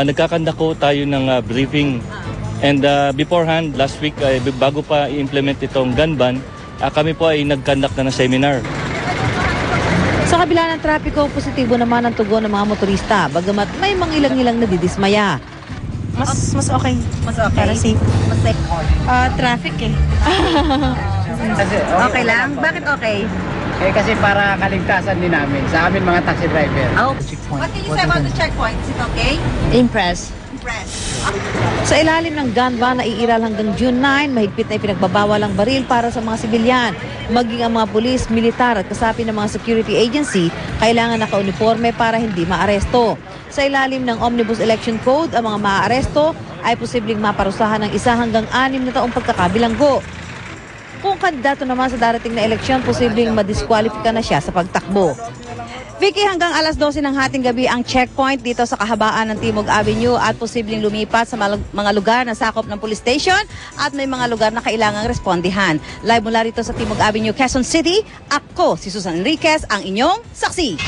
nagkakanda ko tayo ng briefing. And beforehand, last week, bago pa i-implement itong gun ban, kami po ay nag-conduct na ng seminar. Sa kabila ng trapiko, positibo naman ang tugon ng mga motorista, bagamat may mga ilang-ilang nadidismaya. Mas okay. Mas okay? Para safe. Mas safe. Traffic eh. Kasi, Okay lang? Bakit okay? kasi para kaligtasan din namin sa amin mga taxi driver. Oh. What can you say about the checkpoint? Is it okay? Impressed. Sa ilalim ng gun ban na iiral hanggang June 9, mahigpit na ipinagbabawal ang baril para sa mga sibilyan. Maging ang mga pulis, militar at kasapi ng mga security agency, kailangan naka-uniforme para hindi maaresto. Sa ilalim ng Omnibus Election Code, ang mga maaaresto ay posibleng maparusahan ng 1 hanggang 6 na taong pagkakabilanggo. Kung kandidato naman sa darating na eleksyon, posibleng madiskwalifika na siya sa pagtakbo. Vicky, hanggang alas 12 ng hating gabi ang checkpoint dito sa kahabaan ng Timog Avenue at posibleng lumipat sa mga lugar na sakop ng police station at may mga lugar na kailangang respondihan. Live mula rito sa Timog Avenue, Quezon City, ako si Susan Enriquez, ang inyong saksi.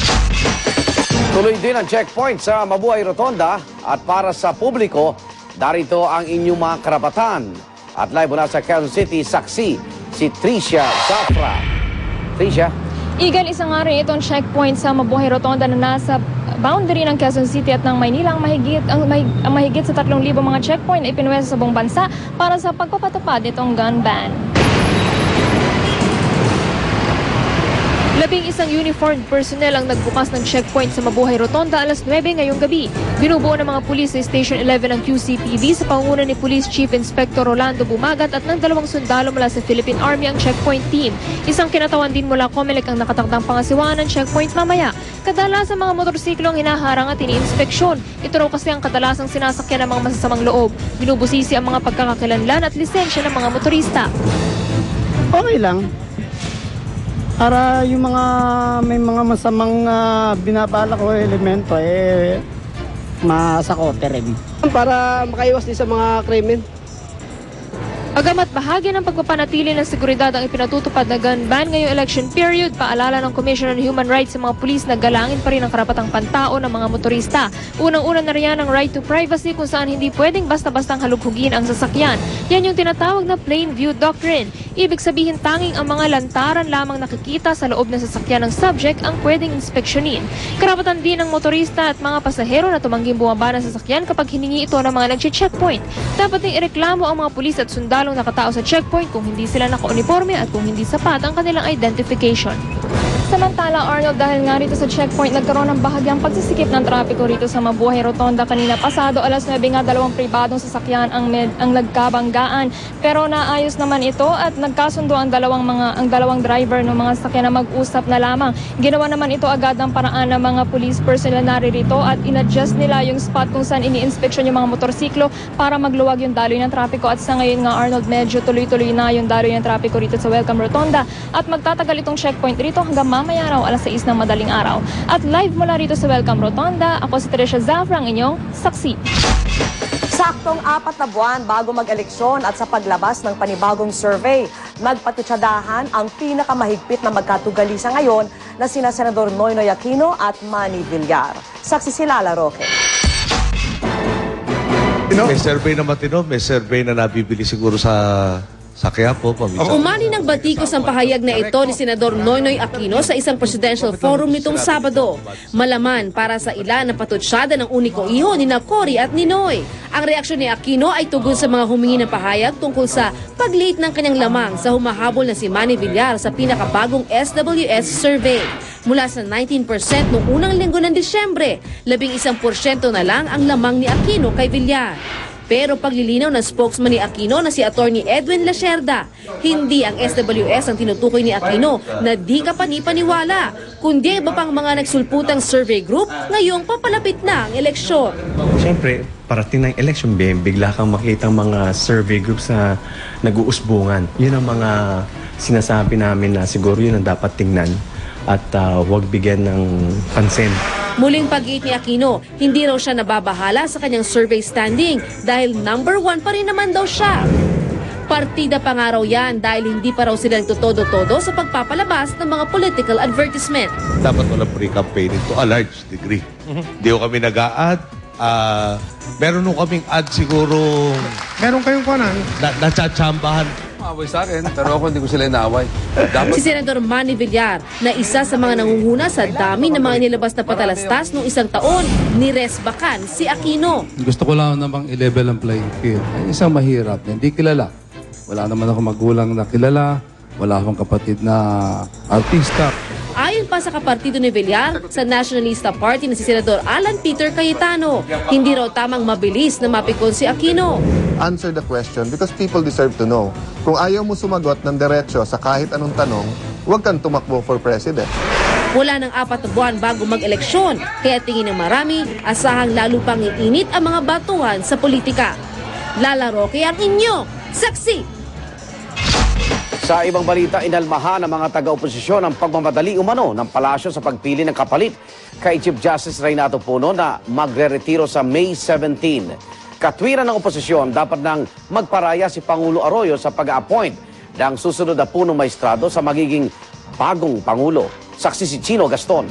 Tuloy din ang checkpoint sa Mabuhay Rotonda at para sa publiko, darito ang inyong mga karapatan. At live mula sa Quezon City, saksi si Tricia Zafra. Tricia? Eagle, isa nga rin itong checkpoint sa Mabuhay Rotonda na nasa boundary ng Quezon City at ng Maynila. Ang mahigit sa 3,000 mga checkpoint ay pinuwesa sa buong bansa para sa pagpapatupad nitong gun ban. 11 uniformed personnel ang nagbukas ng checkpoint sa Mabuhay Rotonda alas 9 ngayong gabi. Binubuo ng mga pulis sa Station 11 ng QCPD sa pangunguna ni Police Chief Inspector Rolando Bumagat at ng 2 sundalo mula sa Philippine Army ang checkpoint team. Isang kinatawan din mula COMELEC ang nakatakdang pangasiwaan ng checkpoint mamaya. Kadalasan mga motorsiklo ang hinaharang at iniinspeksyon. Ito raw kasi ang kadalasang sinasakyan ng mga masasamang loob. Binubusisi ang mga pagkakakilanlan at lisensya ng mga motorista. Okay lang. Para yung mga may mga masamang binabalak o elemento masakote rin. Para makaiwas din sa mga krimen. Agamat bahagi ng pagpapanatili ng seguridad ang ipinatutupad na gun ban ngayong election period, paalala ng Commission on Human Rights sa mga pulis na galangin pa rin ang karapatang pantao ng mga motorista. Unang-una na riyan ang right to privacy kung saan hindi pwedeng basta-bastang halughugin ang sasakyan. Yan yung tinatawag na plain view doctrine. Ibig sabihin tanging ang mga lantaran lamang nakikita sa loob ng sasakyan ng subject ang pwedeng inspeksyonin. Karapatan din ng motorista at mga pasahero na tumangging bumaba ng sasakyan kapag hiningi ito ng mga nagche-checkpoint. Dapat ding ireklamo ang mga pulis at sundalong nakatao sa checkpoint kung hindi sila naka-uniforme at kung hindi sapat ang kanilang identification. Samantala, Arnold, dahil nga rito sa checkpoint, nagkaroon ng bahagyang pagsisikip ng trapiko rito sa Mabuhay Rotonda kanina pasado. Alas 9 nga, 2 pribadong sasakyan ang nagkabanggaan. Pero naayos naman ito at nagkasundo ang dalawang driver ng mga sasakyan na mag-usap na lamang. Ginawa naman ito agad ang paraan ng mga police personnel na narito at in-adjust nila yung spot kung saan ini-inspeksyon yung mga motorsiklo para magluwag yung daloy ng trapiko. At sa ngayon nga, Arnold, medyo tuloy-tuloy na yung daloy ng trapiko rito sa Welcome Rotonda. At magtatagal itong checkpoint rito hanggang mamaya raw alas 6 ng madaling araw. At live mula rito sa Welcome Rotonda, ako si Tricia Zafra, ang inyong saksi. Saktong 4 na buwan bago mag-eleksyon at sa paglabas ng panibagong survey, nagpatutsadahan ang pinakamahigpit na magkatugalisa ngayon na sina Senador Noynoy Aquino at Manny Villar. Saksi si Lala Roque. May survey na matino, may survey na nabibili siguro sa Quiapo. Umani ng batikos ang pahayag na ito ni Senador Noynoy Aquino sa isang presidential forum nitong Sabado. Malaman para sa ilan na patutsyada ng uniko iho ni Cory at Ninoy. Ang reaksyon ni Aquino ay tugon sa mga humingi ng pahayag tungkol sa pagliit ng kanyang lamang sa humahabol na si Manny Villar sa pinakabagong SWS survey. Mula sa 19% noong unang linggo ng Disyembre, 11% na lang ang lamang ni Aquino kay Villar. Pero paglilinaw ng spokesman ni Aquino na si Attorney Edwin Lacerda, hindi ang SWS ang tinutukoy ni Aquino na di kapanipaniwala, kundi iba pang mga nagsulputang survey group ngayong papalapit na ang eleksyon. Siyempre, parating ng election, bigla kang makita mga survey groups na nag-uusbungan. Yun ang mga sinasabi namin na siguro yun ang dapat tingnan at huwag bigyan ng pansin. Muling pag-iit ni Aquino, hindi raw siya nababahala sa kanyang survey standing dahil number 1 pa rin naman daw siya. Partida pa nga raw yan dahil hindi pa raw sila nagtutodo-todo sa pagpapalabas ng mga political advertisement. Dapat walang pre-campaigning to a large degree. Hindi ko kami nag-a-ad, Meron nung kaming ad siguro Meron kayong kunan? nachatsambahan. Away sa akin, pero ako hindi ko sila inaaway. Si Senador Manny Villar, na isa sa mga nangunguna sa dami ng mga nilabas na patalastas noong isang taon, niresbakan si Aquino. Gusto ko lang namang i-level ang playing field. Ay, isang mahirap na hindi kilala. Wala naman ako magulang na kilala. Wala akong kapatid na artista. Ayon pa sa kapartido ni Villar, sa Nationalista Party na si Senador Alan Peter Cayetano, hindi raw tamang mabilis na mapikon si Aquino. Answer the question because people deserve to know. Kung ayaw mo sumagot ng diretso sa kahit anong tanong, huwag kang tumakbo for president. Wala nang 4 na buwan bago mag-eleksyon, kaya tingin ng marami, asahang lalo pang iinit ang mga batuhan sa politika. Lala Roque ang inyo, saksi! Sa ibang balita, inalmahan ng mga taga-oposisyon ang pagmamadali umano ng palasyo sa pagpili ng kapalit kay Chief Justice Renato Puno na magre-retiro sa May 17. Katwiran ng oposisyon, dapat nang magparaya si Pangulo Arroyo sa pag-appoint ng susunod na punong maestrado sa magiging bagong Pangulo. Saksi si Chino Gaston.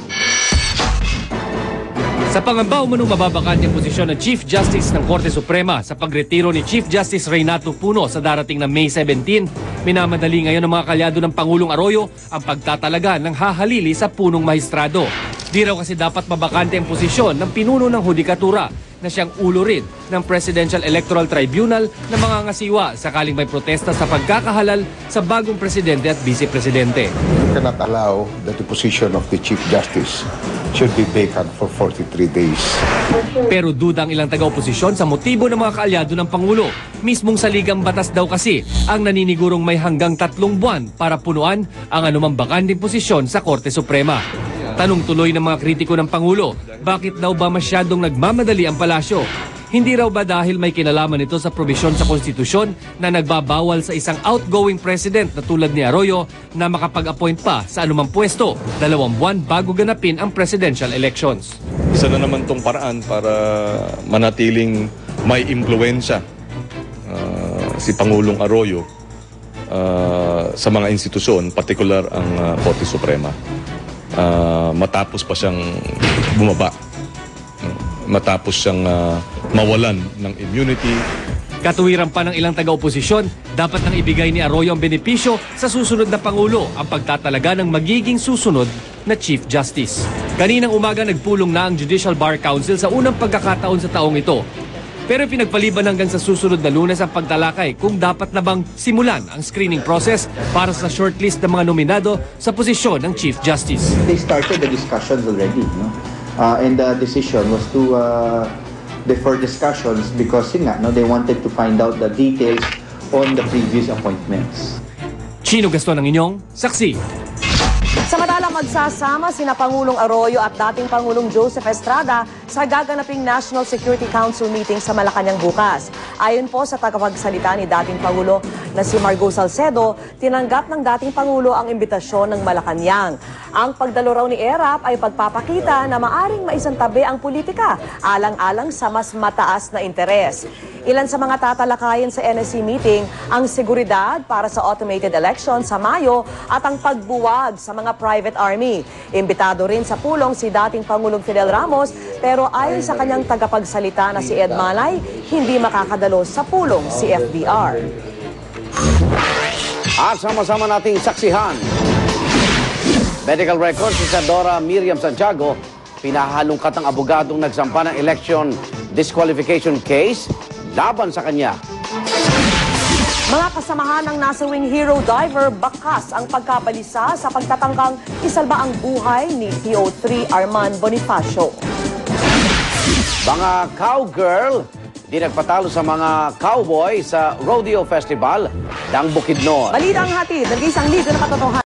Sa pangamba umanong mababakante ang posisyon ng Chief Justice ng Korte Suprema sa pagretiro ni Chief Justice Renato Puno sa darating na May 17, minamadali ngayon ng mga kalyado ng Pangulong Arroyo ang pagtatalaga ng hahalili sa punong maestrado. Di raw kasi dapat mabakante ang posisyon ng pinuno ng Hudikatura na siyang ulo rin ng Presidential Electoral Tribunal na mangangasiwa sakaling may protesta sa pagkakahalal sa bagong presidente at vice-presidente. You cannot allow that the position of the Chief Justice should be vacant for 43 days. Pero duda ang ilang taga-oposisyon sa motibo ng mga kaalyado ng Pangulo. Mismong saligang batas daw kasi ang naninigurong may hanggang 3 buwan para punuan ang anumang bakanting posisyon sa Korte Suprema. Tanong tuloy ng mga kritiko ng Pangulo, bakit daw ba masyadong nagmamadali ang palasyo? Hindi raw ba dahil may kinalaman ito sa probisyon sa konstitusyon na nagbabawal sa isang outgoing president na tulad ni Arroyo na makapag-appoint pa sa anumang pwesto 2 buwan bago ganapin ang presidential elections? Isa na naman tong paraan para manatiling may impluwensya si Pangulong Arroyo sa mga institusyon, partikular ang Korte Suprema. Matapos pa siyang bumaba, matapos siyang mawalan ng immunity. Katuwiran pa ng ilang taga-oposisyon, dapat nang ibigay ni Arroyo ang benepisyo sa susunod na Pangulo ang pagtatalaga ng magiging susunod na Chief Justice. Kaninang umaga nagpulong na ang Judicial Bar Council sa unang pagkakataon sa taong ito. Pero pinagpaliban hanggang sa susunod na Lunes ang pagtalakay kung dapat na bang simulan ang screening process para sa shortlist ng mga nominado sa posisyon ng Chief Justice. They started the discussions already, no? And the decision was to defer discussions because they wanted to find out the details on the previous appointments. Chino Gaston ang inyong saksi. Samantalang magsasama sina Pangulong Arroyo at dating Pangulong Joseph Estrada sa gaganaping National Security Council meeting sa Malacanang bukas. Ayon po sa tagapagsalita ni dating Pangulo na si Margo Salcedo, tinanggap ng dating Pangulo ang imbitasyon ng Malacanang. Ang pagdalo raw ni ERAP ay pagpapakita na maaring maisantabi ang politika alang-alang sa mas mataas na interes. Ilan sa mga tatalakayin sa NSC meeting ang seguridad para sa automated election sa Mayo at ang pagbuwag sa mga private army. Imbitado rin sa pulong si dating Pangulong Fidel Ramos pero ayon sa kanyang tagapagsalita na si Ed Malay, hindi makakadalo sa pulong si FDR. At sama-sama nating saksihan. Medical records si Senadora Miriam Santiago, pinahalungkat ng abogadong nagsampa ng election disqualification case laban sa kanya. Mga kasamahan ng nasawing hero diver, bakas ang pagkabalisa sa pagtatangkang isalba ang buhay ni PO3 Arman Bonifacio. Mga cowgirl, di nagpatalo sa mga cowboy sa Rodeo Festival ng Bukidnon. Balita ang hatid ng isang ligo na katotohanan.